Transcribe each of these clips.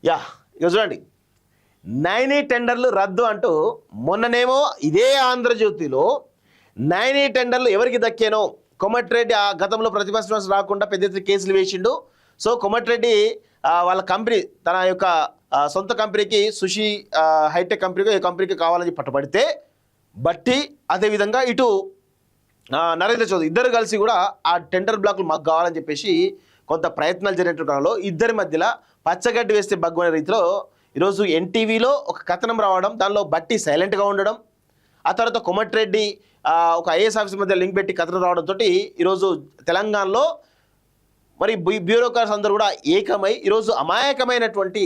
Yeah ఇక చూడండి, నైనీ టెండర్లు రద్దు అంటూ మొన్ననేమో ఇదే ఆంధ్రజ్యోతిలో నైనీ టెండర్లు ఎవరికి దక్కేనో కోమటిరెడ్డి ఆ గతంలో ప్రతిపక్ష రాకుండా పెద్ద ఎత్తున కేసులు వేసిండు. సో కోమటిరెడ్డి వాళ్ళ కంపెనీ తన యొక్క సొంత కంపెనీకి సుషి హైటెక్ కంపెనీకి ఏ కంపెనీకి కావాలని పట్టుబడితే బట్టి అదేవిధంగా ఇటు నరేంద్ర చౌదరి ఇద్దరు కలిసి కూడా ఆ టెండర్ బ్లాక్లు మాకు కావాలని చెప్పేసి కొంత ప్రయత్నాలు జరిగినట్టులో ఇద్దరి మధ్యలో పచ్చగడ్డి వేస్తే బగ్గునే రీతిలో ఈరోజు ఎన్టీవీలో ఒక కథనం రావడం, దానిలో బట్టి సైలెంట్గా ఉండడం, ఆ తర్వాత కోమటిరెడ్డి ఒక ఐఏఎస్ ఆఫీసర్ మధ్య లింక్ పెట్టి కథనం రావడంతో ఈరోజు తెలంగాణలో మరి బ్యూరోక్రాట్స్ అందరూ కూడా ఏకమై ఈరోజు అమాయకమైనటువంటి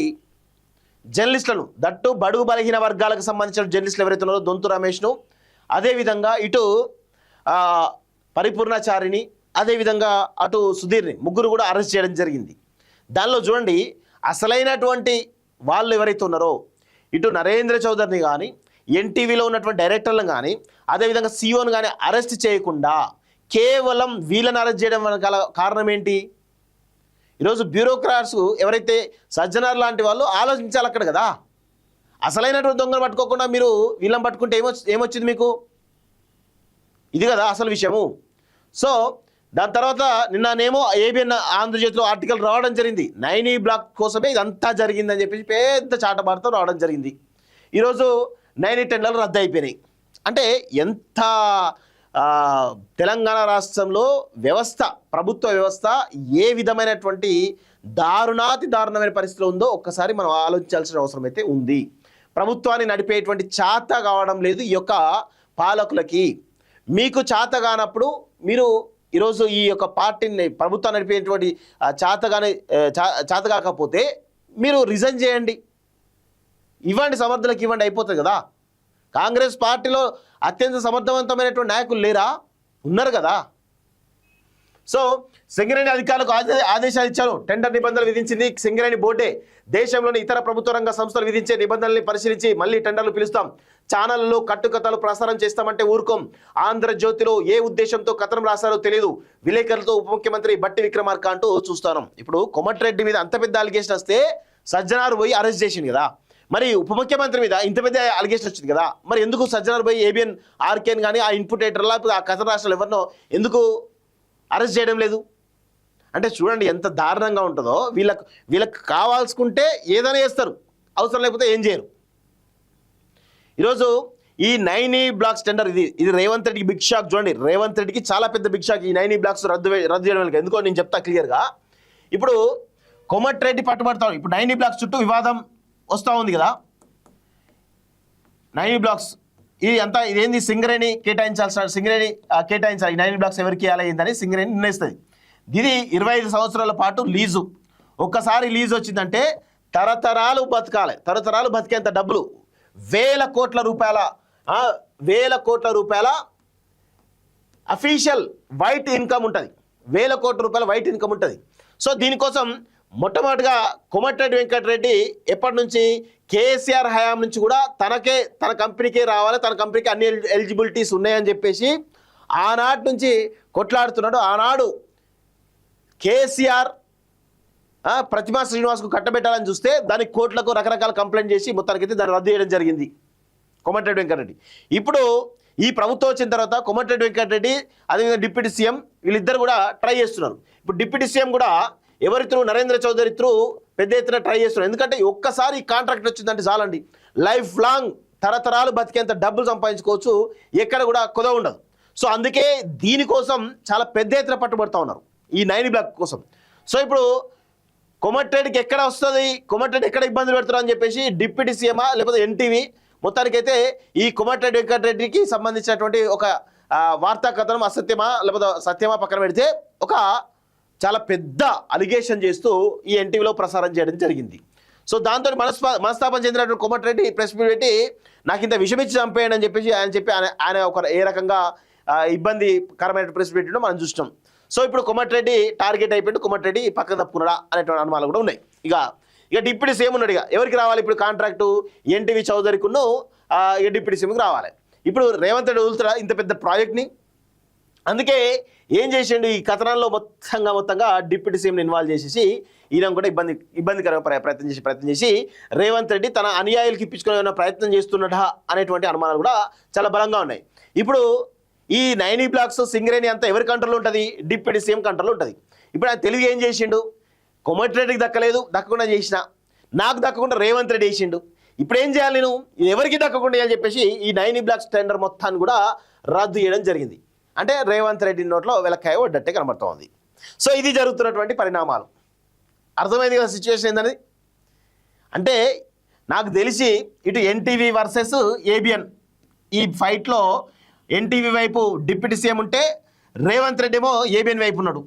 జర్నలిస్టులను, దట్టు బడుగు బలహీన వర్గాలకు సంబంధించిన జర్నలిస్టులు ఎవరైతే ఉన్నారో దొంతు రమేష్ను, అదేవిధంగా ఇటు పరిపూర్ణాచారిని, అదేవిధంగా అటు సుధీర్ని ముగ్గురు కూడా అరెస్ట్ చేయడం జరిగింది. దానిలో చూడండి అసలైనటువంటి వాళ్ళు ఎవరైతే ఉన్నారో ఇటు నరేంద్ర చౌదరిని కానీ ఎన్టీవీలో ఉన్నటువంటి డైరెక్టర్లను కానీ అదేవిధంగా సీఓను కానీ అరెస్ట్ చేయకుండా కేవలం వీళ్ళని అరెస్ట్ చేయడం గల కారణం ఏంటి? ఈరోజు బ్యూరోక్రాట్స్ ఎవరైతే సజ్జనార్ లాంటి వాళ్ళు ఆలోచించాలి అక్కడ కదా. అసలైనటువంటి దొంగలు పట్టుకోకుండా మీరు వీళ్ళని పట్టుకుంటే ఏమొచ్చింది మీకు? ఇది కదా అసలు విషయము. సో దాని తర్వాత నిన్ననేమో ఏబిఎన్ ఆంధ్రజ్యోతిలో ఆర్టికల్ రావడం జరిగింది, నైనీ బ్లాక్ కోసమే ఇదంతా జరిగిందని చెప్పేసి పెద్ద చాటబాటుతో రావడం జరిగింది. ఈరోజు నైనీ టెండర్లు రద్దు అయిపోయినాయి. అంటే ఎంత తెలంగాణ రాష్ట్రంలో వ్యవస్థ, ప్రభుత్వ వ్యవస్థ ఏ విధమైనటువంటి దారుణాతి దారుణమైన పరిస్థితిలో ఉందో ఒక్కసారి మనం ఆలోచించాల్సిన అవసరం అయితే ఉంది. ప్రభుత్వాన్ని నడిపేటువంటి చాత కావడం లేదు ఈ యొక్క పాలకులకి. మీకు చాత కానప్పుడు మీరు ఈరోజు ఈ యొక్క పార్టీని ప్రభుత్వాన్ని నడిపేటువంటి చాత కాకపోతే మీరు రిజైన్ చేయండి, ఇవ్వండి, సమర్థులకు ఇవ్వండి, అయిపోతుంది కదా. కాంగ్రెస్ పార్టీలో అత్యంత సమర్థవంతమైనటువంటి నాయకులు లేరా? ఉన్నారు కదా. సో సింగరేణి అధికారులకు ఆదేశాలు ఇచ్చారు, టెండర్ నిబంధనలు విధించింది సింగరేణి బోర్డే. దేశంలోని ఇతర ప్రభుత్వ రంగ సంస్థలు విధించే నిబంధనల్ని పరిశీలించి మళ్ళీ టెండర్లు పిలుస్తాం. ఛానళ్లలో కట్టుకథలు ప్రసారం చేస్తామంటే ఊరుకోం. ఆంధ్రజ్యోతిలో ఏ ఉద్దేశంతో కథనం రాశారో తెలియదు, విలేకరులతో ఉప ముఖ్యమంత్రి బట్టి విక్రమార్క అంటూ చూస్తాను. ఇప్పుడు కోమటిరెడ్డి మీద అంత పెద్ద అలిగేషన్ వస్తే సజ్జనార్ పోయి అరెస్ట్ చేసింది కదా, మరి ఉప ముఖ్యమంత్రి మీద ఇంత పెద్ద అలిగేషన్ వచ్చింది కదా, మరి ఎందుకు సజ్జనార్ పోయి ఏబిఎన్ ఆర్కేన్ కానీ ఆ ఇన్పుటేటర్లా ఆ కథన రాష్ట్రాలు ఎవరినో ఎందుకు అరెస్ట్ చేయడం లేదు? అంటే చూడండి ఎంత దారుణంగా ఉంటుందో. వీళ్ళకు కావాల్సుకుంటే ఏదైనా చేస్తారు, అవసరం లేకపోతే ఏం చేయరు. ఈరోజు ఈ నైనీ బ్లాక్స్ టెండర్ ఇది రేవంత్ రెడ్డికి బిగ్ షాక్. చూడండి రేవంత్ రెడ్డికి చాలా పెద్ద బిగ్ షాక్ ఈ నైనీ బ్లాక్స్ రద్దు చేయడం. ఎందుకో నేను చెప్తా క్లియర్గా. ఇప్పుడు కోమటిరెడ్డి పట్టుబడతాడు. ఇప్పుడు నైనీ బ్లాక్స్ చుట్టూ వివాదం వస్తూ ఉంది కదా. నైనీ బ్లాక్స్ ఇది అంతా ఇదేంది సింగరేణి కేటాయించాలి నైనీ బ్లాక్స్ ఎవరికి ఇవ్వాలని సింగరేణి నిర్ణయిస్తుంది. ఇది 25 సంవత్సరాల పాటు లీజు. ఒక్కసారి లీజు వచ్చిందంటే తరతరాలు బతకాలి. తరతరాలు బతికేంత డబ్బులు, వేల కోట్ల రూపాయల అఫీషియల్ వైట్ ఇన్కమ్ ఉంటుంది. వేల కోట్ల రూపాయల వైట్ ఇన్కమ్ ఉంటుంది. సో దీనికోసం మొట్టమొదటిగా కోమటిరెడ్డి వెంకటరెడ్డి ఎప్పటి నుంచి కేసీఆర్ హయాం నుంచి కూడా తన కంపెనీకే రావాలి, తన కంపెనీకి అన్ని ఎలిజిబిలిటీస్ ఉన్నాయని చెప్పేసి ఆనాటి నుంచి కొట్లాడుతున్నాడు. ఆనాడు కేసీఆర్ ప్రతిమా శ్రీనివాస్కు కట్టబెట్టాలని చూస్తే దానికి కోట్లకు రకరకాల కంప్లైంట్ చేసి మొత్తానికైతే దాన్ని రద్దు చేయడం జరిగింది కోమటిరెడ్డి వెంకటరెడ్డి. ఇప్పుడు ఈ ప్రభుత్వం వచ్చిన తర్వాత కోమటిరెడ్డి వెంకటరెడ్డి అదేవిధంగా డిప్యూటీ సీఎం వీళ్ళిద్దరు కూడా ట్రై చేస్తున్నారు. ఇప్పుడు డిప్యూటీ సీఎం కూడా ఎవరి త్రూ నరేంద్ర చౌదరి త్రూ పెద్ద ఎత్తున ట్రై చేస్తున్నారు. ఎందుకంటే ఒక్కసారి కాంట్రాక్ట్ వచ్చిందంటే చాలండి, లైఫ్ లాంగ్ తరతరాలు బతికేంత డబ్బులు సంపాదించుకోవచ్చు, ఎక్కడ కూడా కుదవ ఉండదు. సో అందుకే దీనికోసం చాలా పెద్ద ఎత్తున పట్టుబడుతూ ఉన్నారు ఈ నైనీ బ్లాక్ కోసం. సో ఇప్పుడు కోమటిరెడ్డికి ఎక్కడ వస్తుంది, కోమటిరెడ్డి ఎక్కడ ఇబ్బందులు పెడుతున్నారు అని చెప్పేసి డిప్యూటీ సీఎమా లేకపోతే ఎన్టీవీ మొత్తానికైతే ఈ కోమటిరెడ్డి వెంకటరెడ్డికి సంబంధించినటువంటి ఒక వార్తా కథనం అసత్యమా లేకపోతే సత్యమా పక్కన పెడితే ఒక చాలా పెద్ద అలిగేషన్ చేస్తూ ఈ ఎన్టీవీలో ప్రసారం చేయడం జరిగింది. సో దాంతో మనస్తాపం చెందినటువంటి కోమటిరెడ్డి ప్రెస్ మీట్ పెట్టి నాకు ఇంత విషమిచ్చి చంపేయండి అని చెప్పేసి ఆయన ఒక ఏ రకంగా ఇబ్బందికరమైన ప్రెస్ మీట్ మనం చూసినాం. సో ఇప్పుడు కోమటిరెడ్డి టార్గెట్ అయిపోయింది, కోమటిరెడ్డి పక్కన తప్పుకున్నాడా అనేటువంటి అనుమానాలు కూడా ఉన్నాయి. ఇక డిప్యూటీ సీఎం ఉన్నాడు. ఇక ఎవరికి రావాలి ఇప్పుడు కాంట్రాక్టు? ఎన్టీవీ చౌదరికును డిప్యూటీ సీఎంకి రావాలి. ఇప్పుడు రేవంత్ రెడ్డి వదులుతాడా ఇంత పెద్ద ప్రాజెక్ట్ని? అందుకే ఏం చేసిండు ఈ కథనంలో మొత్తంగా డిప్యూటీ సీఎంని ఇన్వాల్వ్ చేసేసి ఈయన కూడా ఇబ్బందికరంగా ప్రయత్నం చేసి రేవంత్ రెడ్డి తన అనుయాయులకి ఇప్పించుకునే ప్రయత్నం చేస్తున్నట అనేటువంటి అనుమానాలు కూడా చాలా బలంగా ఉన్నాయి. ఇప్పుడు ఈ 9 బ్లాక్స్ సింగరేణి అంతా ఎవరి కంట్రోల్లో ఉంటుంది? డిప్యూటీ సీఎం కంట్రోల్లో ఉంటుంది. ఇప్పుడు ఆయన తెలివి ఏం చేసిండు? కోమటిరెడ్డికి దక్కకుండా చేసిన, నాకు దక్కకుండా రేవంత్ రెడ్డి చేసిండు. ఇప్పుడు ఏం చేయాలి? నేను ఇది ఎవరికి దక్కకుండా అని చెప్పేసి ఈ 9 బ్లాక్స్ టెండర్ మొత్తాన్ని కూడా రద్దు చేయడం జరిగింది. అంటే రేవంత్ రెడ్డి నోట్లో వెలక్కాయ పడ్డట్టే కనబడుతోంది. సో ఇది జరుగుతున్నటువంటి పరిణామాలు. అర్థమైంది కదా సిచ్యువేషన్ ఏందని? అంటే నాకు తెలిసి ఇటు ఎన్టీవీ వర్సెస్ ఏబిఎన్ ఈ ఫైట్లో ఎన్టీవీ వైపు డిప్యూటీ సీఎం ఉంటే రేవంత్ రెడ్డి ఏమో ఏబిఎన్ వైపు ఉన్నాడు.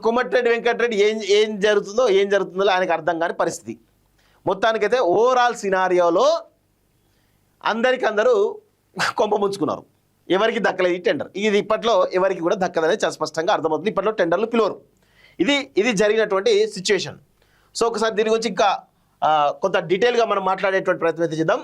కోమటిరెడ్డి వెంకటరెడ్డి ఏం జరుగుతుందో ఆయనకు అర్థం కాని పరిస్థితి. మొత్తానికైతే ఓవరాల్ సినారియోలో అందరూ కొంప ముంచుకున్నారు. ఎవరికి దక్కలేదు ఈ టెండర్. ఇది ఇప్పట్లో ఎవరికి కూడా దక్కదనేది చాలా స్పష్టంగా అర్థమవుతుంది. ఇప్పట్లో టెండర్లు పిలవరు. ఇది జరిగినటువంటి సిచ్యువేషన్. సో ఒకసారి దీని గురించి ఇంకా కొంత డీటెయిల్గా మనం మాట్లాడేటువంటి ప్రయత్నం అయితే చేద్దాం.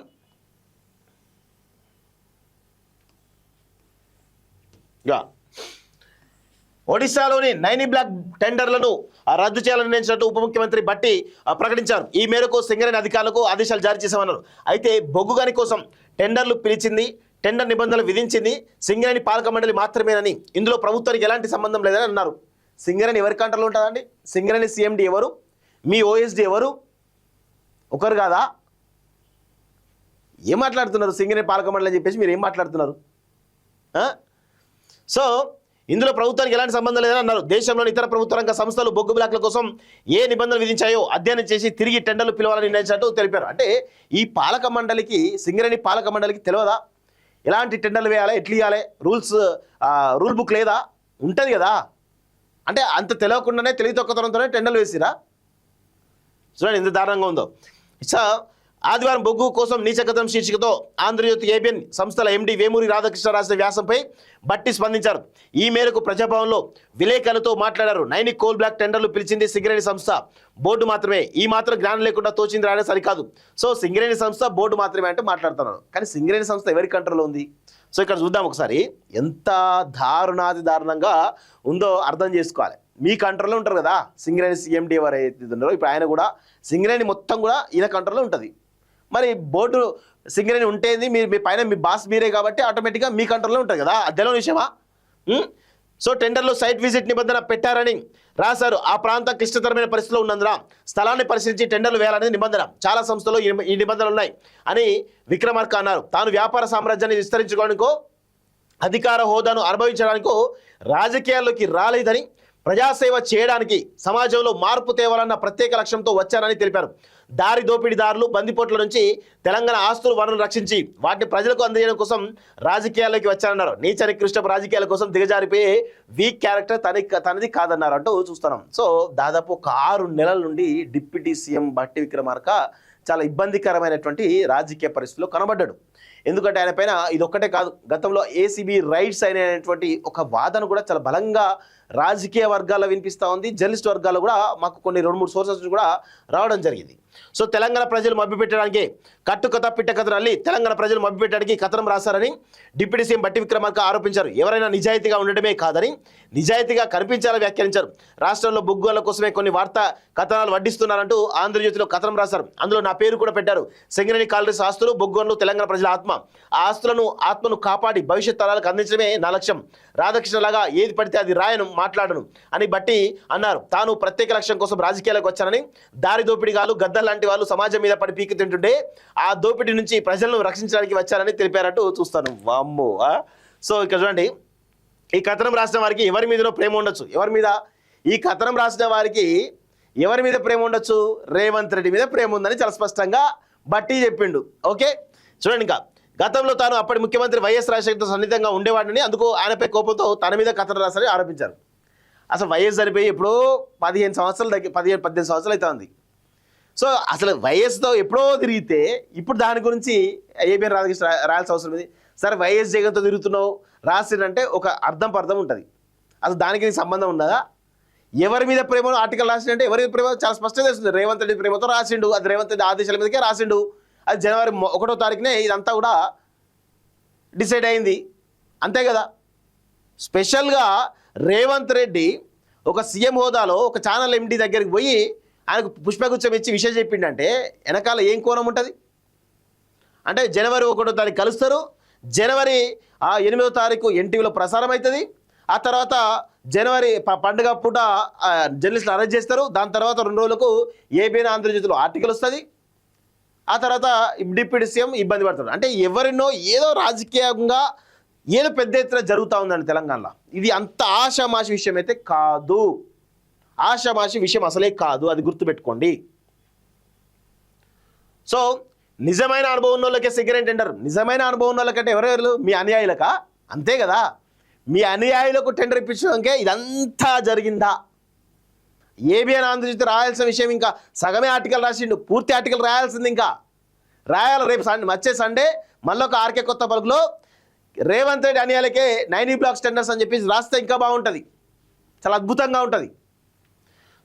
ఒడిశాలోని 9 బ్లాక్ టెండర్లను రద్దు చేయాలని నిర్ణయించినట్టు ఉప ముఖ్యమంత్రి బట్టి ప్రకటించారు. ఈ మేరకు సింగరేణి అధికారులకు ఆదేశాలు జారీ చేశామన్నారు. అయితే బొగ్గు గని కోసం టెండర్లు పిలిచింది, టెండర్ నిబంధనలు విధించింది సింగరేణి పాలక మండలి మాత్రమేనని, ఇందులో ప్రభుత్వానికి ఎలాంటి సంబంధం లేదని అన్నారు. సింగరేణి ఎవరి కంట్రోల్లో ఉంటుందండి? సింగరేణి సీఎండీ ఎవరు? మీ ఓఎస్డీ ఎవరు? ఒకరు కాదా? ఏం మాట్లాడుతున్నారు? సింగరేణి పాలక మండలి అని చెప్పేసి మీరు ఏం మాట్లాడుతున్నారు? సో ఇందులో ప్రభుత్వానికి ఎలాంటి సంబంధం లేదని అన్నారు. దేశంలోని ఇతర ప్రభుత్వ రంగ సంస్థలు బొగ్గు బ్లాక్ల కోసం ఏ నిబంధనలు విధించాయో అధ్యయనం చేసి తిరిగి టెండర్లు పిలవాలని నిర్ణయించినట్టు తెలిపారు. అంటే ఈ పాలక మండలికి, సింగరేణి పాలక మండలికి తెలియదా ఎలాంటి టెండర్లు వేయాలి, ఎట్లు ఇవ్వాలి, రూల్ బుక్ లేదా? ఉంటుంది కదా. అంటే అంత తెలియకుండానే తెలివి తొక్కతనంతోనే టెండర్లు వేసిరా? చూడండి ఎంత దారుణంగా ఉందో. ఆదివారం బొగ్గు కోసం నీచకథనం శీర్షికతో ఆంధ్రజ్యోతి ఏబిఎన్ సంస్థల ఎండీ వేమూరి రాధాకృష్ణ రాసిన వ్యాసంపై బట్టి స్పందించారు. ఈ మేరకు ప్రజాభవన్లో విలేకరులతో మాట్లాడారు. 9 కోల్ బ్లాక్ టెండర్లు పిలిచింది సింగరేణి సంస్థ, బోర్డు మాత్రమే. ఈ మాత్రం జ్ఞానం లేకుండా తోచింది రాయడం సరికాదు. సో సింగరేణి సంస్థ, బోర్డు మాత్రమే అంటే మాట్లాడుతున్నారు. కానీ సింగరేణి సంస్థ ఎవరి కంట్రోల్లో ఉంది? సో ఇక్కడ చూద్దాం ఒకసారి. ఎంత దారుణంగా ఉందో అర్థం చేసుకోవాలి. మీ కంట్రోల్లో ఉంటారు కదా సింగరేణి సీఎండీ ఎవరైతే ఉన్నారో, ఇప్పుడు ఆయన కూడా సింగరేణి మొత్తం కూడా ఈయన కంట్రోల్లో ఉంటుంది. మరి బోర్డు సింగరేణి ఉంటేంది, మీ పైన మీ బాస్ మీరే కాబట్టి ఆటోమేటిక్గా మీ కంట్రోల్లో ఉంటుంది కదా. అద్దెలో విషయమా? సో టెండర్లో సైట్ విజిట్ నిబంధన పెట్టారని రాశారు. ఆ ప్రాంతం క్లిష్టతరమైన పరిస్థితిలో ఉన్నందున స్థలాన్ని పరిశీలించి టెండర్లు వేయాలనేది నిబంధన. చాలా సంస్థలు ఈ నిబంధనలు ఉన్నాయి అని విక్రమార్క అన్నారు. తాను వ్యాపార సామ్రాజ్యాన్ని విస్తరించుకోవడానికో అధికార హోదాను అనుభవించడానికో రాజకీయాల్లోకి రాలేదని, ప్రజాసేవ చేయడానికి, సమాజంలో మార్పు తేవాలన్న ప్రత్యేక లక్ష్యంతో వచ్చారని తెలిపారు. దారి దోపిడీదారులు, బందిపోట్ల నుంచి తెలంగాణ ఆస్తులు వనరులు రక్షించి వాటిని ప్రజలకు అందజేయడం కోసం రాజకీయాల్లోకి వచ్చారన్నారు. నీచ నికృష్టపు రాజకీయాల కోసం దిగజారిపోయే వీక్ క్యారెక్టర్ తనది కాదన్నారు అంటూ చూస్తున్నాం. సో దాదాపు ఒక 6 నెలల నుండి డిప్యూటీ సీఎం బట్టి విక్రమార్క చాలా ఇబ్బందికరమైనటువంటి రాజకీయ పరిస్థితుల్లో కనబడ్డాడు. ఎందుకంటే ఆయన పైన ఇది ఒక్కటే కాదు, గతంలో ఏసీబీ రైట్స్ అయినటువంటి ఒక వాదన కూడా చాలా బలంగా రాజకీయ వర్గాల్లో వినిపిస్తూ ఉంది. జర్నలిస్ట్ వర్గాల్లో కూడా మాకు కొన్ని 2-3 సోర్సెస్ కూడా రావడం జరిగింది. సో తెలంగాణ ప్రజలు మభ్యపెట్టడానికి కట్టుకథ పిట్టకథను అల్లి తెలంగాణ ప్రజలు మభ్యపెట్టడానికి కథనం రాశారని డిప్యూటీ సీఎం బట్టి విక్రమార్క ఆరోపించారు. ఎవరైనా నిజాయితీగా ఉండడమే కాదని నిజాయితీగా కనిపించాలని వ్యాఖ్యానించారు. రాష్ట్రంలో బొగ్గుల కోసమే కొన్ని వార్తా కథనాలు వడ్డిస్తున్నారంటూ ఆంధ్రజ్యోతిలో కథనం రాశారు. అందులో నా పేరు కూడా పెట్టారు. సింగరేణి కాలరీస్ ఆస్తులు, బొగ్గులు తెలంగాణ ప్రజల ఆత్మ. ఆ ఆత్మను కాపాడి భవిష్యత్ తరాలకు అందించడమే నా లక్ష్యం. రాధాకృష్ణలాగా ఏది పడితే అది రాయను, మాట్లాడను అని బట్టి అన్నారు. తాను ప్రత్యేక లక్ష్యం కోసం రాజకీయాలకు వచ్చానని, దారి దోపిడీగాలు, గద్దర్ లాంటి వాళ్ళు సమాజం మీద పడి పీకి తింటుంటే ఆ దోపిడీ నుంచి ప్రజలను రక్షించడానికి వచ్చారని తెలిపారంటూ చూస్తాను. వామ్మో. సో ఇక్కడ చూడండి, ఈ కథనం రాసిన వారికి ఎవరి మీదనో ప్రేమ ఉండొచ్చు. ఎవరి మీద? ఈ కథనం రాసిన వారికి ఎవరి మీద ప్రేమ ఉండొచ్చు? రేవంత్ రెడ్డి మీద ప్రేమ ఉందని చాలా స్పష్టంగా బట్టి చెప్పిండు. ఓకే చూడండి, ఇంకా గతంలో తాను అప్పటి ముఖ్యమంత్రి వైఎస్ రాజశేఖర్తో సన్నిహితంగా ఉండేవాడిని, అందుకు ఆయనపై కోపంతో తన మీద కథనం రాశారని ఆరోపించారు. అసలు వైఎస్ చనిపోయి ఎప్పుడో 15 సంవత్సరాలు 18 సంవత్సరాలు అవుతుంది. సో అసలు వైఎస్తో ఎప్పుడో తిరిగితే ఇప్పుడు దాని గురించి ఏబిఎన్ రాధాకృష్ణ రాయాల్సిన అవసరం ఉంది. సరే వైఎస్ జగన్తో తిరుగుతున్నావు రాసిందంటే ఒక అర్థం ఉంటుంది. అసలు దానికి సంబంధం ఉన్నదా? ఎవరి మీద ప్రేమలో ఆర్టికల్ రాసిండంటే ఎవరి మీద ప్రేమ చాలా స్పష్టంగా తెలుస్తుంది. రేవంత్ రెడ్డి ప్రేమతో రాసిండు, అది రేవంత్ రెడ్డి ఆదేశాల మీదకే రాసిండు. అది జనవరి 1వ తారీఖునే ఇదంతా కూడా డిసైడ్ అయింది, అంతే కదా. స్పెషల్గా రేవంత్ రెడ్డి ఒక సీఎం హోదాలో ఒక ఛానల్ ఎండి దగ్గరికి పోయి ఆయనకు పుష్పగుచ్చం ఇచ్చి విషయం చెప్పిండంటే వెనకాల ఏం కోణం ఉంటుంది అంటే జనవరి 1వ తారీఖు కలుస్తారు, జనవరి 8వ తారీఖు ఎన్టీవీలో ప్రసారం అవుతుంది, ఆ తర్వాత జనవరి పండుగ పూట జర్నలిస్టులు అరెస్ట్ చేస్తారు, దాని తర్వాత 2 రోజులకు ఏబిఎన్ ఆంధ్రజ్యోతిలో ఆర్టికల్ వస్తుంది, ఆ తర్వాత డిప్యూటీ సీఎం ఇబ్బంది పడతాడు. అంటే ఎవరినో ఏదో రాజకీయంగా ఏదో పెద్ద ఎత్తున జరుగుతూ ఉందండి తెలంగాణలో. ఇది అంత ఆషామాషి విషయం అయితే కాదు, ఆషామాషి విషయం అసలే కాదు, అది గుర్తుపెట్టుకోండి. సో నిజమైన అనుభవం ఉన్న వాళ్ళకే సెక్యూరిటీ టెండర్, నిజమైన అనుభవం ఉన్న వాళ్ళకంటే ఎవరెవరు మీ అనుయాయులకా? అంతే కదా, మీ అనుయాయులకు టెండర్ ఇప్పించడానికే ఇదంతా జరిగిందా? ఏబిఎన్ ఆంధ్రజ్యోతి రాయాల్సిన విషయం ఇంకా సగమే ఆర్టికల్ రాసిండు, పూర్తి ఆర్టికల్ రాయాల్సింది ఇంకా రాయాలి. రేపు వచ్చే సండే మళ్ళీ ఒక ఆర్కే కొత్త పలుకులో రేవంత్ రెడ్డి అనుయాయులకే 90 బ్లాక్స్ టెండర్స్ అని చెప్పి రాస్తే ఇంకా బాగుంటుంది, చాలా అద్భుతంగా ఉంటుంది.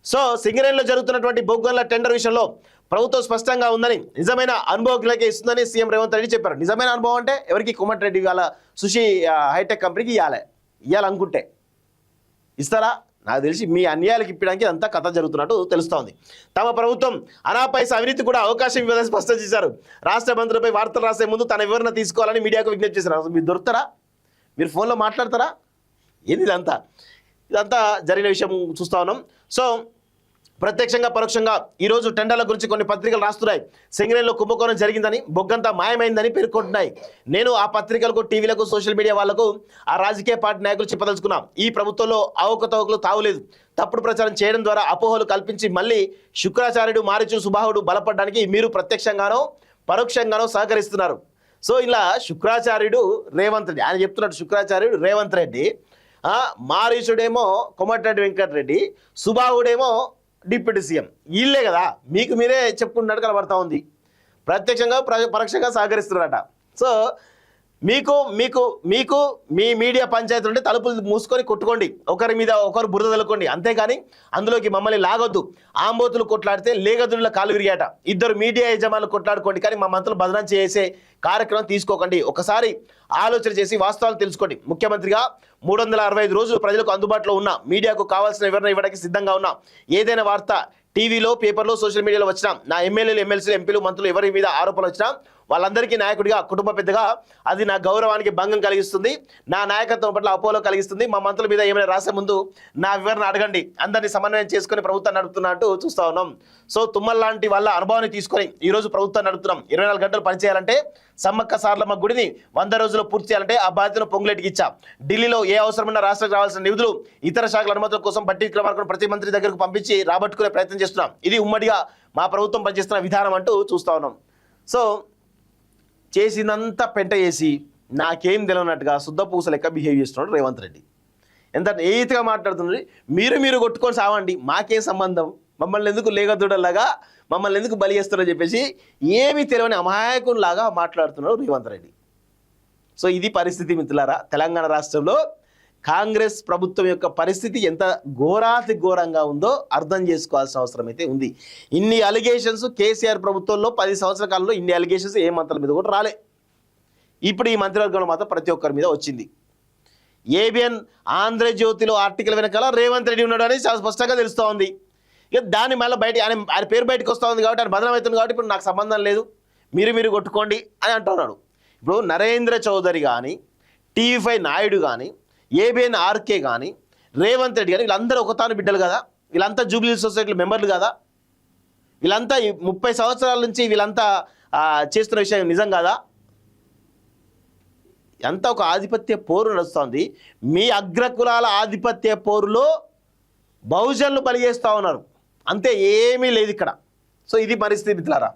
సో సింగరేణిలో జరుగుతున్నటువంటి బొగ్గల టెండర్ విషయంలో ప్రభుత్వం స్పష్టంగా ఉందని, నిజమైన అనుభవకులకే ఇస్తుందని సీఎం రేవంత్ రెడ్డి చెప్పారు. నిజమైన అనుభవం అంటే ఎవరికి? కోమటిరెడ్డి వాళ్ళ సుషి హైటెక్ కంపెనీకి ఇవ్వాలనుకుంటే ఇస్తారా? నాకు తెలిసి మీ అన్యాయాలకు ఇప్పడానికి అంతా కథ జరుగుతున్నట్టు తెలుస్తోంది. తమ ప్రభుత్వం అనాపైస అవినీతి కూడా అవకాశం ఇవ్వదని స్పష్టం చేశారు. రాష్ట్ర మంత్రులపై వార్తలు రాసే ముందు తన వివరణ తీసుకోవాలని మీడియాకు విజ్ఞప్తి చేశారు. మీరు దొరుకుతారా? మీరు ఫోన్లో మాట్లాడతారా? ఏంది ఇదంతా జరిగిన విషయం చూస్తా ఉన్నాం. సో ప్రత్యక్షంగా పరోక్షంగా ఈరోజు టెండర్ల గురించి కొన్ని పత్రికలు రాస్తున్నాయి. సింగరేణిలో కుంభకోణం జరిగిందని, బొగ్గంతా మాయమైందని పేర్కొంటున్నాయి. నేను ఆ పత్రికలకు, టీవీలకు, సోషల్ మీడియా వాళ్లకు, ఆ రాజకీయ పార్టీ నాయకులు చెప్పదలుచుకున్నాం. ఈ ప్రభుత్వంలో అవకతవకలు తావులేదు. తప్పుడు ప్రచారం చేయడం ద్వారా అపోహలు కల్పించి మళ్ళీ శుక్రాచార్యుడు, మారీచు, సుబాహుడు బలపడడానికి మీరు ప్రత్యక్షంగానో పరోక్షంగానో సహకరిస్తున్నారు. సో ఇలా శుక్రాచార్యుడు రేవంత్ రెడ్డి, ఆయన చెప్తున్నట్టు శుక్రాచార్యుడు రేవంత్ రెడ్డి, మారీచుడేమో కోమటిరెడ్డి వెంకటరెడ్డి, సుబాహుడేమో డిప్యూటీ సీఎం. వీళ్ళే కదా, మీకు మీరే చెప్పుకున్నట్టు కనబడతా ఉంది. ప్రత్యక్షంగా పరోక్షంగా సహకరిస్తున్నారట. సో మీకు మీ మీడియా పంచాయతీ ఉంటే తలుపులు మూసుకొని కొట్టుకోండి, ఒకరి మీద ఒకరు బురద తలుకోండి, అంతేగాని అందులోకి మమ్మల్ని లాగొద్దు. ఆంబోతులు కొట్లాడితే లేగదుల కాలు విరిగాట. ఇద్దరు మీడియా యజమానులు కొట్లాడుకోండి, కానీ మా మంత్రులు బదనాం చేసే కార్యక్రమం తీసుకోకండి. ఒకసారి ఆలోచన చేసి వాస్తవాలు తెలుసుకోండి. ముఖ్యమంత్రిగా 365 రోజులు ప్రజలకు అందుబాటులో ఉన్న, మీడియాకు కావాల్సిన వివరణ ఇవ్వడానికి సిద్ధంగా ఉన్నా. ఏదైనా వార్త టీవీలో, పేపర్లో, సోషల్ మీడియాలో వచ్చినా, నా ఎమ్మెల్యేలు, ఎమ్మెల్సీలు, ఎంపీలు, మంత్రులు ఎవరి మీద ఆరోపణలు వచ్చినా వాళ్ళందరికీ నాయకుడిగా, కుటుంబ పెద్దగా అది నా గౌరవానికి భంగం కలిగిస్తుంది, నా నాయకత్వం పట్ల అపోలో కలిగిస్తుంది. మా మంత్రుల మీద ఏమైనా రాసే ముందు నా వివరణ అడగండి, అందరినీ సమన్వయం చేసుకుని ప్రభుత్వాన్ని నడుపుతున్నట్టు చూస్తూ ఉన్నాం. సో తుమ్మల్ లాంటి వాళ్ళ అనుభవాన్ని తీసుకొని ఈరోజు ప్రభుత్వాన్ని నడుపుతున్నాం. 24 గంటలు పనిచేయాలంటే, సమ్మక్క సారలమ్మ గుడిని 100 రోజుల్లో పూర్తి చేయాలంటే ఆ బాధ్యతను పొంగులేటికి ఇచ్చాం. ఢిల్లీలో ఏ అవసరమైన రాష్ట్రానికి రావాల్సిన నిధులు, ఇతర శాఖల అనుమతుల కోసం బట్టి విక్రమార్కను ప్రతి మంత్రి దగ్గరకు పంపించి రాబట్టుకునే ప్రయత్నం చేస్తున్నాం. ఇది ఉమ్మడిగా మా ప్రభుత్వం పనిచేస్తున్న విధానం అంటూ చూస్తూ ఉన్నాం. సో చేసినంత పెంట చేసి నాకేం తెలియనట్టుగా శుద్ధపూస లెక్క బిహేవ్ చేస్తున్నాడు రేవంత్ రెడ్డి. ఎంత నీతిగా మాట్లాడుతుంది. మీరు కొట్టుకొని సావండి, మాకేం సంబంధం, మమ్మల్ని ఎందుకు లేగదూడలాగా మమ్మల్ని ఎందుకు బలి చేస్తున్నారని చెప్పేసి ఏమీ తెలియని అమాయకునిలాగా మాట్లాడుతున్నాడు రేవంత్ రెడ్డి. సో ఇది పరిస్థితి మిత్రులారా. తెలంగాణ రాష్ట్రంలో కాంగ్రెస్ ప్రభుత్వం యొక్క పరిస్థితి ఎంత ఘోరాతి ఘోరంగా ఉందో అర్థం చేసుకోవాల్సిన అవసరం అయితే ఉంది. ఇన్ని అలిగేషన్స్ కేసీఆర్ ప్రభుత్వంలో 10 సంవత్సరాల కాలంలో ఇన్ని అలిగేషన్స్ ఏ మంత్రుల మీద కూడా రాలే. ఇప్పుడు ఈ మంత్రివర్గంలో మాత్రం ప్రతి ఒక్కరి మీద వచ్చింది. ఏబిఎన్ ఆంధ్రజ్యోతిలో ఆర్టికల్ వెనకాల రేవంత్ రెడ్డి ఉన్నాడు అని చాలా స్పష్టంగా తెలుస్తూ ఉంది. ఇక దాన్ని మళ్ళీ బయట ఆయన పేరు బయటకు వస్తూ ఉంది కాబట్టి, ఆయన బదనమవుతుంది కాబట్టి ఇప్పుడు నాకు సంబంధం లేదు, మీరు కొట్టుకోండి అని అంటున్నాడు. ఇప్పుడు నరేంద్ర చౌదరి కానీ, టీవీ5 నాయుడు కానీ, ఏబిఎన్ ఆర్కే కానీ, రేవంత్ రెడ్డి కానీ, వీళ్ళందరూ ఒక తాను బిడ్డలు కదా, వీళ్ళంతా జూబ్లీ సొసైటీలో మెంబర్లు కదా, వీళ్ళంతా 30 సంవత్సరాల నుంచి వీళ్ళంతా చేస్తున్న విషయం నిజం కాదా? ఎంత ఒక ఆధిపత్య పోరు నడుస్తుంది. మీ అగ్రకులాల ఆధిపత్య పోరులో బహుజనులు బలి చేస్తూ ఉన్నారు, అంతే, ఏమీ లేదు ఇక్కడ. సో ఇది పరిస్థితి మిత్రులారా.